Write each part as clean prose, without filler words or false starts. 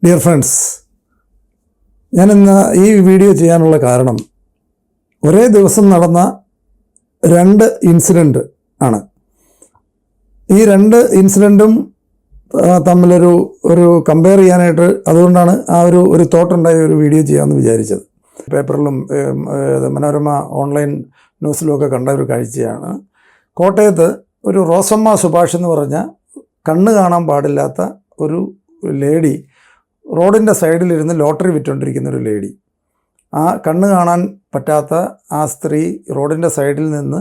Dear friends, ഞാനിന്ന് ഈ video ചെയ്യാനുള്ള കാരണം ഒരേ ദിവസം നടന്ന രണ്ട് ഇൻസിഡൻറ്റ് ആണ്. ഈ രണ്ട് ഇൻസിഡൻറ്റും തമ്മിലൊരു കമ്പയർ ചെയ്യാനായിട്ട്, അതുകൊണ്ടാണ് ഒരു തോട്ടുണ്ടായ ഒരു വീഡിയോ ചെയ്യാമെന്ന് വിചാരിച്ചത്. പേപ്പറിലും മനോരമ ഓൺലൈൻ ന്യൂസിലുമൊക്കെ കണ്ട ഒരു കാഴ്ചയാണ്. കോട്ടയത്ത് ഒരു റോസമ്മ സുഭാഷ് എന്ന് പറഞ്ഞ കണ്ണ് കാണാൻ പാടില്ലാത്ത ഒരു ലേഡി റോഡിൻ്റെ സൈഡിലിരുന്ന് ലോട്ടറി വിറ്റുകൊണ്ടിരിക്കുന്ന ഒരു ലേഡി. ആ കണ്ണ് കാണാൻ പറ്റാത്ത ആ സ്ത്രീ റോഡിൻ്റെ സൈഡിൽ നിന്ന്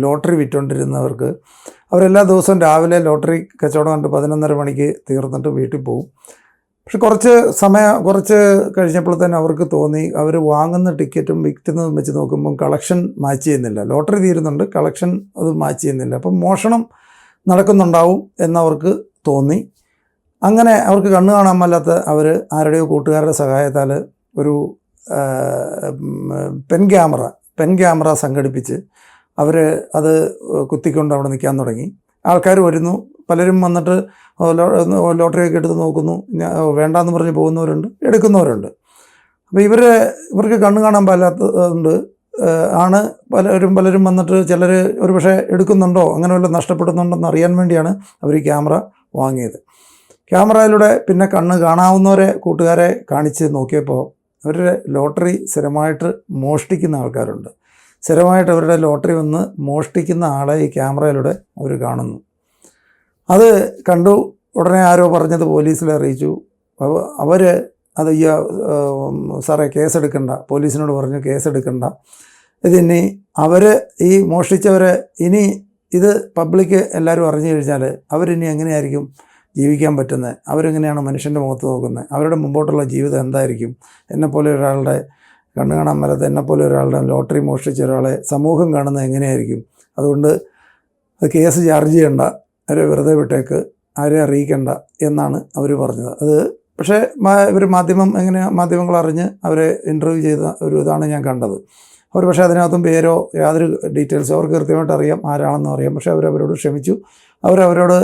ലോട്ടറി വിറ്റുകൊണ്ടിരുന്നവർക്ക് അവരെല്ലാ ദിവസവും രാവിലെ ലോട്ടറി കച്ചവടം കണ്ട് 11:30 മണിക്ക് തീർന്നിട്ട് വീട്ടിൽ പോകും. പക്ഷെ കുറച്ച് കഴിഞ്ഞപ്പോൾ തന്നെ അവർക്ക് തോന്നി, അവർ വാങ്ങുന്ന ടിക്കറ്റും വിൽക്കുന്നതും വെച്ച് നോക്കുമ്പം കളക്ഷൻ മാച്ച് ചെയ്യുന്നില്ല. ലോട്ടറി തീരുന്നുണ്ട്, കളക്ഷൻ അത് മാച്ച് ചെയ്യുന്നില്ല. അപ്പം മോഷണം നടക്കുന്നുണ്ടാവും എന്നവർക്ക് തോന്നി. അങ്ങനെ അവർക്ക് കണ്ണ് കാണാൻ മേലാത്ത അവർ ആരുടെയോ കൂട്ടുകാരുടെ സഹായത്താൽ ഒരു പെൻ ക്യാമറ സംഘടിപ്പിച്ച് അവർ അത് കുത്തിക്കൊണ്ട് അവിടെ നിൽക്കാൻ തുടങ്ങി. ആൾക്കാർ വരുന്നു, പലരും വന്നിട്ട് ലോട്ടറിയൊക്കെ എടുത്ത് നോക്കുന്നു. വേണ്ടാന്ന് പറഞ്ഞ് പോകുന്നവരുണ്ട്, എടുക്കുന്നവരുണ്ട്. അപ്പോൾ ഇവർക്ക് കണ്ണ് കാണാൻ പാടില്ലാത്തതുകൊണ്ട് ആണ് പലരും വന്നിട്ട് ചിലർ ഒരു പക്ഷേ എടുക്കുന്നുണ്ടോ, അങ്ങനെ വല്ലതും നഷ്ടപ്പെടുന്നുണ്ടോയെന്ന് അറിയാൻ വേണ്ടിയാണ് അവർ ഈ ക്യാമറ വാങ്ങിയത്. ക്യാമറയിലൂടെ പിന്നെ കണ്ണ് കാണാവുന്നവരെ കൂട്ടുകാരെ കാണിച്ച് നോക്കിയപ്പോൾ അവരുടെ ലോട്ടറി സ്ഥിരമായിട്ട് മോഷ്ടിക്കുന്ന ആൾക്കാരുണ്ട്. സ്ഥിരമായിട്ട് അവരുടെ ലോട്ടറി വന്ന് മോഷ്ടിക്കുന്ന ആളെ ഈ ക്യാമറയിലൂടെ അവർ കാണുന്നു. അത് കണ്ടു ഉടനെ ആരോ പറഞ്ഞത് പോലീസിൽ അറിയിച്ചു. അവർ അത് സാറേ കേസെടുക്കണ്ട, പോലീസിനോട് പറഞ്ഞു കേസെടുക്കണ്ട, ഇതിനി ഈ മോഷ്ടിച്ചവരെ ഇനി ഇത് പബ്ലിക്ക് എല്ലാവരും അറിഞ്ഞു കഴിഞ്ഞാൽ അവരിനി എങ്ങനെയായിരിക്കും ജീവിക്കാൻ പറ്റുന്നത്, അവരെങ്ങനെയാണ് മനുഷ്യൻ്റെ മുഖത്ത് നോക്കുന്നത്, അവരുടെ മുമ്പോട്ടുള്ള ജീവിതം എന്തായിരിക്കും, എന്നെപ്പോലെ ഒരാളുടെ കണ്ണ് കാണാൻ മേലാത്ത എന്നെപ്പോലെ ഒരാളുടെ ലോട്ടറി മോഷ്ടിച്ച ഒരാളെ സമൂഹം കാണുന്നത് എങ്ങനെയായിരിക്കും. അതുകൊണ്ട് അത് കേസ് ചാർജ് ചെയ്യണ്ട, അവരെ വെറുതെ വിട്ടേക്ക്, ആരെ അറിയിക്കേണ്ട എന്നാണ് അവർ പറഞ്ഞത്. അത് പക്ഷേ ഇവർ മാധ്യമങ്ങൾ അറിഞ്ഞ് അവരെ ഇൻ്റർവ്യൂ ചെയ്ത ഒരു ഇതാണ് ഞാൻ കണ്ടത്. അവർ പക്ഷേ അതിനകത്തും പേരോ യാതൊരു ഡീറ്റെയിൽസോ അവർക്ക് കൃത്യമായിട്ട് അറിയാം, ആരാണെന്നും അറിയാം. പക്ഷേ അവരവരോട് ക്ഷമിച്ചു. അവരവരോട്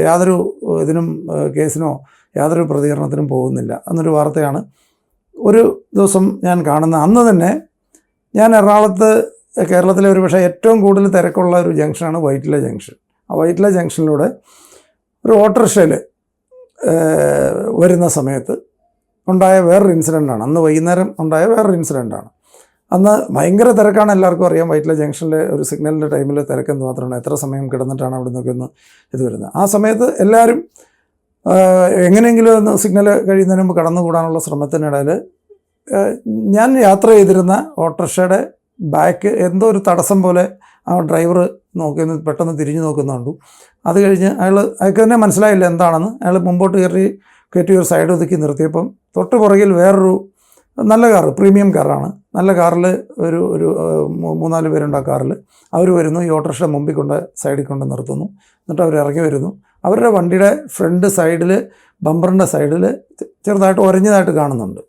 യാതൊരു കേസിനോ യാതൊരു പ്രതികരണത്തിനും പോകുന്നില്ല എന്നൊരു വാർത്തയാണ് ഒരു ദിവസം ഞാൻ കാണുന്നത്. അന്ന് തന്നെ ഞാൻ എറണാകുളത്ത്, കേരളത്തിലെ ഒരു പക്ഷേ ഏറ്റവും കൂടുതൽ തിരക്കുള്ള ഒരു ജംഗ്ഷനാണ് വൈറ്റില ജംഗ്ഷൻ. ആ വൈറ്റില ജംഗ്ഷനിലൂടെ ഒരു ഓട്ടോറിക്ഷയിൽ വരുന്ന സമയത്ത് ഉണ്ടായ വേറൊരു ഇൻസിഡൻ്റാണ്. അന്ന് വൈകുന്നേരം ഉണ്ടായ വേറൊരു ഇൻസിഡൻ്റാണ്. അന്ന് ഭയങ്കര തിരക്കാണ്, എല്ലാവർക്കും അറിയാം. വൈറ്റില ജംഗ്ഷനിലെ ഒരു സിഗ്നലിൻ്റെ ടൈമിൽ തിരക്കെന്ന് മാത്രമാണ്. എത്ര സമയം കിടന്നിട്ടാണ് അവിടെ നിന്നൊക്കെ ഒന്ന് ഇത് വരുന്നത്. ആ സമയത്ത് എല്ലാവരും എങ്ങനെയെങ്കിലും ഒന്ന് സിഗ്നൽ കഴിയുന്നതിന് മുമ്പ് കടന്നുകൂടാനുള്ള ശ്രമത്തിനിടയിൽ ഞാൻ യാത്ര ചെയ്തിരുന്ന ഓട്ടോറിക്ഷയുടെ ബാക്ക് എന്തോ ഒരു തടസ്സം പോലെ ആ ഡ്രൈവർ പെട്ടെന്ന് തിരിഞ്ഞു നോക്കുന്നുണ്ടു. അത് കഴിഞ്ഞ് അയാൾക്ക് തന്നെ മനസ്സിലായില്ല എന്താണെന്ന്. അയാൾ മുമ്പോട്ട് കയറ്റി ഒരു സൈഡ് ഒതുക്കി നിർത്തിയപ്പം തൊട്ട് പുറകിൽ വേറൊരു നല്ല കാറ്, പ്രീമിയം കാറാണ്. നല്ല കാറിൽ ഒരു 3-4 പേരുണ്ട്. ആ കാറിൽ അവർ വരുന്നു, ഈ ഓട്ടോറിക്ഷ മുമ്പിൽ സൈഡിൽ കൊണ്ട് നിർത്തുന്നു. എന്നിട്ട് അവർ ഇറങ്ങി വരുന്നു. അവരുടെ വണ്ടിയുടെ ഫ്രണ്ട് സൈഡിൽ, ബമ്പറിൻ്റെ സൈഡിൽ ചെറുതായിട്ട് ഉരഞ്ഞതായിട്ട് കാണുന്നുണ്ട്.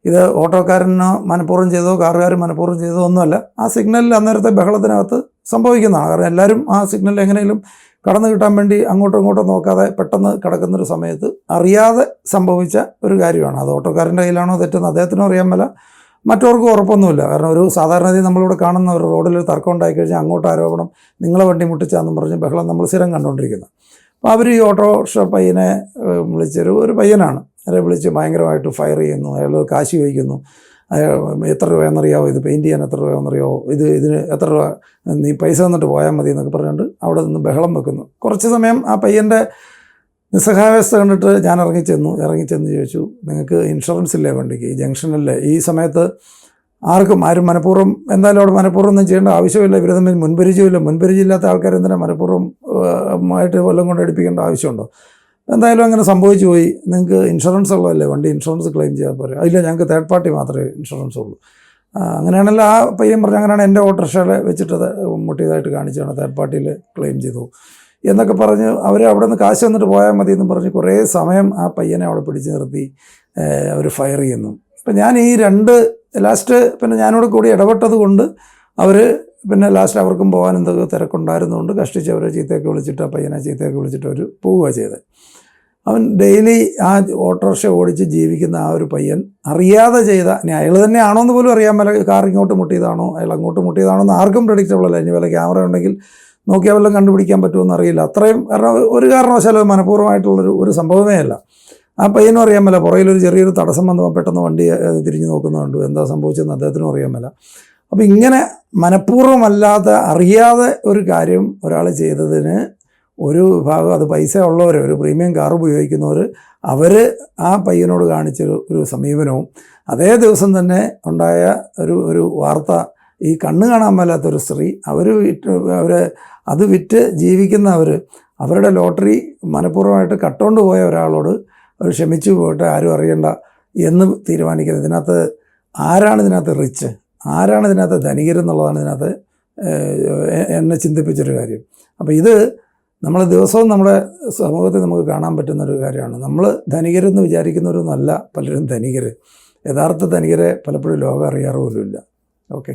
ഇത് ഓട്ടോക്കാരന് മനഃപൂർവ്വം ചെയ്തോ കാറുകാർ മനഃപൂർവ്വം ചെയ്തോ ഒന്നുമല്ല, ആ സിഗ്നലിൽ അന്നേരത്തെ ബഹളത്തിനകത്ത് സംഭവിക്കുന്നതാണ്. കാരണം എല്ലാവരും ആ സിഗ്നലിൽ എങ്ങനെയും കടന്നു കിട്ടാൻ വേണ്ടി അങ്ങോട്ടും ഇങ്ങോട്ടും നോക്കാതെ പെട്ടെന്ന് കിടക്കുന്നൊരു സമയത്ത് അറിയാതെ സംഭവിച്ച ഒരു കാര്യമാണ്. അത് ഓട്ടോക്കാരൻ്റെ കയ്യിലാണോ തെറ്റെന്ന് അദ്ദേഹത്തിനും അറിയാൻ മേല, മറ്റവർക്കും ഉറപ്പൊന്നുമില്ല. കാരണം ഒരു സാധാരണ നമ്മളിവിടെ കാണുന്ന ഒരു റോഡിൽ തർക്കം ഉണ്ടായിക്കഴിഞ്ഞാൽ അങ്ങോട്ട് ആരോപണം, നിങ്ങളെ വണ്ടി മുട്ടിച്ചാന്നും പറഞ്ഞ് ബഹളം നമ്മൾ സ്ഥിരം കണ്ടുകൊണ്ടിരിക്കുന്നത്. അപ്പോൾ അവർ ഈ ഓട്ടോറിക്ഷ പയ്യനെ ഒരു പയ്യനാണ്, അവരെ വിളിച്ച് ഭയങ്കരമായിട്ട് ഫയർ ചെയ്യുന്നു. അയാൾ കാശ് ചോദിക്കുന്നു. എത്ര രൂപയെന്നറിയാമോ, ഇത് പെയിൻറ്റ് ചെയ്യാൻ എത്ര രൂപയെന്നറിയാമോ, ഇതിന് എത്ര രൂപ, നീ പൈസ തന്നിട്ട് പോയാൽ മതി എന്നൊക്കെ പറഞ്ഞുകൊണ്ട് അവിടെ നിന്ന് ബഹളം വെക്കുന്നു. കുറച്ച് സമയം ആ പയ്യൻ്റെ നിസ്സഹായാവസ്ഥ കണ്ടിട്ട് ഞാൻ ഇറങ്ങിച്ചെന്ന് ചോദിച്ചു, നിങ്ങൾക്ക് ഇൻഷുറൻസ് ഇല്ലേ വണ്ടിക്ക്, ഈ ജംഗ്ഷനിലെ ഈ സമയത്ത് ആരും മനഃപൂർവ്വം, എന്തായാലും അവിടെ മനഃപൂർവ്വം ഒന്നും ചെയ്യേണ്ട ആവശ്യമില്ല. ഇവർ തമ്മിൽ മുൻപരിചയമില്ലാത്ത ആൾക്കാർ എന്തിനാണ് മനഃപൂർവ്വമായിട്ട് വല്ലതും കൊണ്ട് അടുപ്പിക്കേണ്ട ആവശ്യമുണ്ടോ? എന്തായാലും അങ്ങനെ സംഭവിച്ചു പോയി, നിങ്ങൾക്ക് ഇൻഷുറൻസ് ഉള്ളതല്ലേ, വണ്ടി ഇൻഷുറൻസ് ക്ലെയിം ചെയ്താൽ പോരെ. ഇല്ല, ഞങ്ങൾക്ക് തേർഡ് പാർട്ടി മാത്രമേ ഇൻഷുറൻസ് ഉള്ളൂ. അങ്ങനെയാണല്ലോ ആ പയ്യൻ പറഞ്ഞു. അങ്ങനെയാണ് എൻ്റെ ഓട്ടോറിക്ഷയിൽ വെച്ചിട്ട് മുട്ടിയതായിട്ട് കാണിച്ചാണ്, തേർഡ് പാർട്ടിയിൽ ക്ലെയിം ചെയ്തു എന്നൊക്കെ പറഞ്ഞ് അവർ അവിടെ നിന്ന് കാശ് വന്നിട്ട് പോയാൽ മതി എന്ന് പറഞ്ഞ് കുറേ സമയം ആ പയ്യനെ അവിടെ പിടിച്ച് നിർത്തി അവർ ഫയർ ചെയ്യുന്നു. അപ്പം ഞാൻ ഈ ലാസ്റ്റ് പിന്നെ ഞാനോട് കൂടി ഇടപെട്ടത് കൊണ്ട് അവർ പിന്നെ ലാസ്റ്റ് അവർക്കും പോകാൻ എന്തൊക്കെ തിരക്കുണ്ടായിരുന്നുകൊണ്ട് കഷ്ടിച്ച് അവരെ ചീത്തയൊക്കെ വിളിച്ചിട്ട്, ആ പയ്യനെ ചീത്തയൊക്കെ വിളിച്ചിട്ട് അവർ പോവുക ചെയ്തത്. അവൻ ഡെയിലി ആ ഓട്ടോറിക്ഷ ഓടിച്ച് ജീവിക്കുന്ന ആ ഒരു പയ്യൻ അറിയാതെ ചെയ്ത, ഇനി അയാൾ തന്നെയാണോ എന്ന് പോലും അറിയാൻ മേല, കാർ ഇങ്ങോട്ട് മുട്ടിയതാണോ അയാൾ അങ്ങോട്ട് മുട്ടിയതാണോ എന്ന് ആർക്കും പ്രഡിക്റ്റബിൾ അല്ല. ഇനി വല്ല ക്യാമറ ഉണ്ടെങ്കിൽ നോക്കിയാൽ വല്ലതും കണ്ടുപിടിക്കാൻ പറ്റുമെന്ന് അറിയില്ല. അത്രയും, കാരണം ഒരു കാരണവശാലും അത് മനഃപൂർവ്വമായിട്ടുള്ളൊരു സംഭവമേ അല്ല. ആ പയ്യനും അറിയാൻ മേല, പുറകിലൊരു ചെറിയൊരു തടസ്സം വന്നപ്പോൾ പെട്ടെന്ന് വണ്ടി തിരിഞ്ഞ് നോക്കുന്നുണ്ട്, എന്താ സംഭവിച്ചതെന്ന് അദ്ദേഹത്തിനും അറിയാൻ മേല. അപ്പോൾ ഇങ്ങനെ മനഃപൂർവ്വമല്ലാതെ അറിയാതെ ഒരു കാര്യം ഒരാൾ ചെയ്തതിന് ഒരു വിഭാഗം, അത് പൈസ ഉള്ളവർ, ഒരു പ്രീമിയം കാർ ഉപയോഗിക്കുന്നവർ, അവർ ആ പയ്യനോട് കാണിച്ചൊരു സമീപനവും, അതേ ദിവസം തന്നെ ഉണ്ടായ ഒരു വാർത്ത, ഈ കണ്ണ് കാണാൻ മേലാത്തൊരു സ്ത്രീ, അത് വിറ്റ് ജീവിക്കുന്നവർ, അവരുടെ ലോട്ടറി മനഃപൂർവ്വമായിട്ട് കട്ടുകൊണ്ട് പോയ ഒരാളോട് അവർ ക്ഷമിച്ചു പോയിട്ട് ആരും അറിയണ്ട എന്ന് തീരുമാനിക്കുന്നത്. ഇതിനകത്ത് ആരാണ് ഇതിനകത്ത് റിച്ച്, ആരാണ് ഇതിനകത്ത് ധനികരെന്നുള്ളതാണ് ഇതിനകത്ത് എന്നെ ചിന്തിപ്പിച്ചൊരു കാര്യം. അപ്പോൾ ഇത് നമ്മൾ ദിവസവും നമ്മുടെ സമൂഹത്തിൽ നമുക്ക് കാണാൻ പറ്റുന്നൊരു കാര്യമാണ്. നമ്മൾ ധനികരെന്ന് വിചാരിക്കുന്നവരൊന്നുമല്ല പലരും ധനികർ. യഥാർത്ഥ ധനികരെ പലപ്പോഴും ലോകം അറിയാറ് പോലുമില്ല. ഓക്കെ.